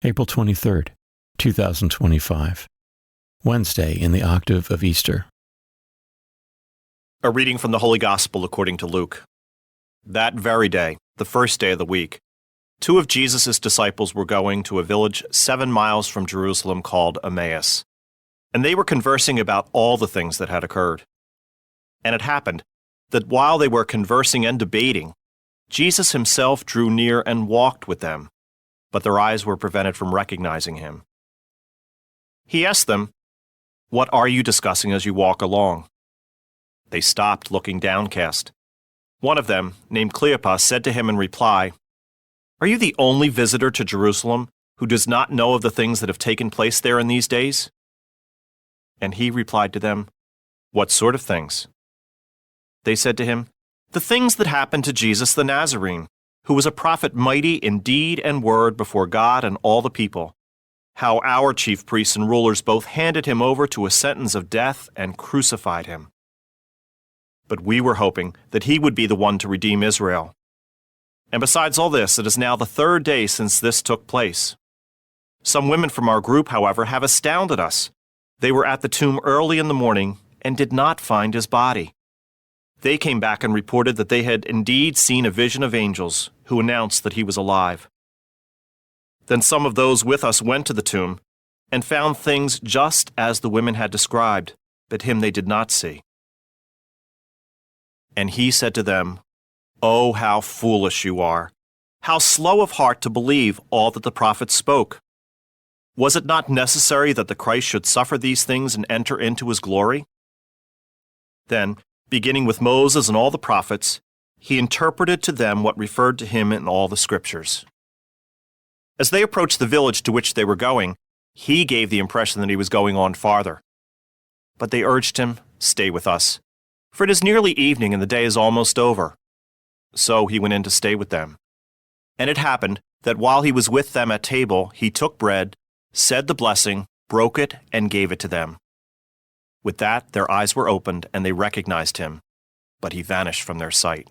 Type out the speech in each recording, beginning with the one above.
April 23rd, 2025, Wednesday in the Octave of Easter. A reading from the Holy Gospel according to Luke. That very day, the first day of the week, two of Jesus' disciples were going to a village 7 miles from Jerusalem called Emmaus, and they were conversing about all the things that had occurred. And it happened that while they were conversing and debating, Jesus himself drew near and walked with them, but their eyes were prevented from recognizing him. He asked them, "What are you discussing as you walk along?" They stopped, looking downcast. One of them, named Cleopas, said to him in reply, "Are you the only visitor to Jerusalem who does not know of the things that have taken place there in these days?" And he replied to them, "What sort of things?" They said to him, "The things that happened to Jesus the Nazarene, who was a prophet mighty in deed and word before God and all the people, how our chief priests and rulers both handed him over to a sentence of death and crucified him. But we were hoping that he would be the one to redeem Israel. And besides all this, it is now the 3rd day since this took place. Some women from our group, however, have astounded us. They were at the tomb early in the morning and did not find his body. They came back and reported that they had indeed seen a vision of angels who announced that he was alive. Then some of those with us went to the tomb and found things just as the women had described, but him they did not see." And he said to them, "Oh, how foolish you are! How slow of heart to believe all that the prophets spoke! Was it not necessary that the Christ should suffer these things and enter into his glory?" Then, beginning with Moses and all the prophets, he interpreted to them what referred to him in all the Scriptures. As they approached the village to which they were going, he gave the impression that he was going on farther. But they urged him, "Stay with us, for it is nearly evening and the day is almost over." So he went in to stay with them. And it happened that while he was with them at table, he took bread, said the blessing, broke it, and gave it to them. With that, their eyes were opened, and they recognized him, but he vanished from their sight.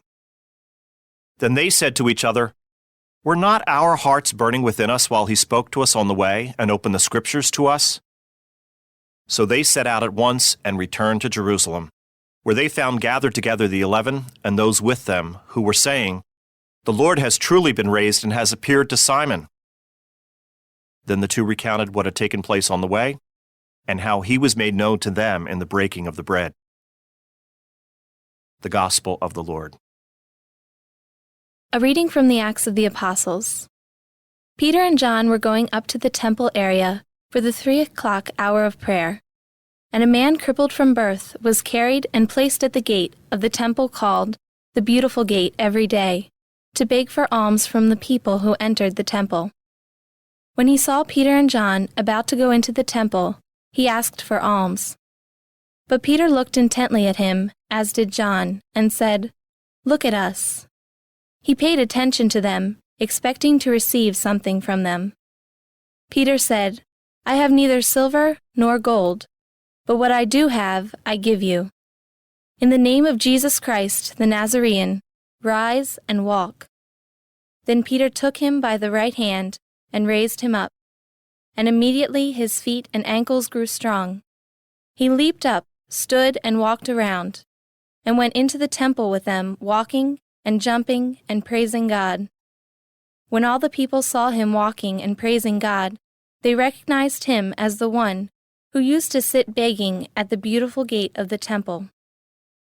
Then they said to each other, "Were not our hearts burning within us while he spoke to us on the way and opened the Scriptures to us?" So they set out at once and returned to Jerusalem, where they found gathered together the 11 and those with them who were saying, "The Lord has truly been raised and has appeared to Simon." Then the two recounted what had taken place on the way, and how he was made known to them in the breaking of the bread. The Gospel of the Lord. A reading from the Acts of the Apostles. Peter and John were going up to the temple area for the 3 o'clock hour of prayer, and a man crippled from birth was carried and placed at the gate of the temple called the Beautiful Gate every day, to beg for alms from the people who entered the temple. When he saw Peter and John about to go into the temple, he asked for alms. But Peter looked intently at him, as did John, and said, "Look at us." He paid attention to them, expecting to receive something from them. Peter said, "I have neither silver nor gold, but what I do have I give you. In the name of Jesus Christ the Nazarene, rise and walk." Then Peter took him by the right hand and raised him up, and immediately his feet and ankles grew strong. He leaped up, stood and walked around, and went into the temple with them, walking and jumping and praising God. When all the people saw him walking and praising God, they recognized him as the one who used to sit begging at the Beautiful Gate of the temple,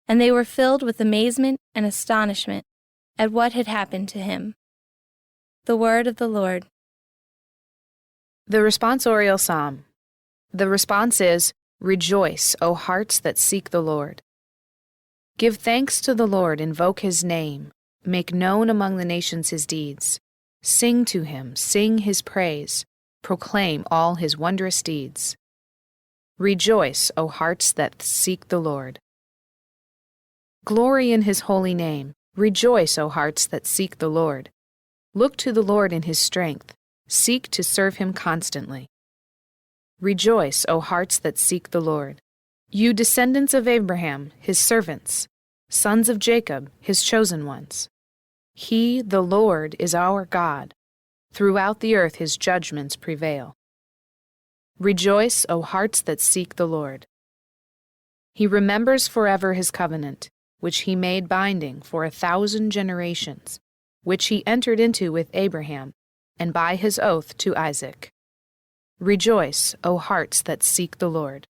and they were filled with amazement and astonishment at what had happened to him. The word of the Lord. The responsorial psalm. The response is, "Rejoice, O hearts that seek the Lord. Give thanks to the Lord, invoke his name, make known among the nations his deeds. Sing to him, sing his praise, proclaim all his wondrous deeds. Rejoice, O hearts that seek the Lord. Glory in his holy name. Rejoice, O hearts that seek the Lord. Look to the Lord in his strength. Seek to serve him constantly. Rejoice, O hearts that seek the Lord. You descendants of Abraham, his servants, sons of Jacob, his chosen ones. He, the Lord, is our God. Throughout the earth his judgments prevail. Rejoice, O hearts that seek the Lord. He remembers forever his covenant, which he made binding for 1,000 generations, which he entered into with Abraham, and by his oath to Isaac. Rejoice, O hearts that seek the Lord.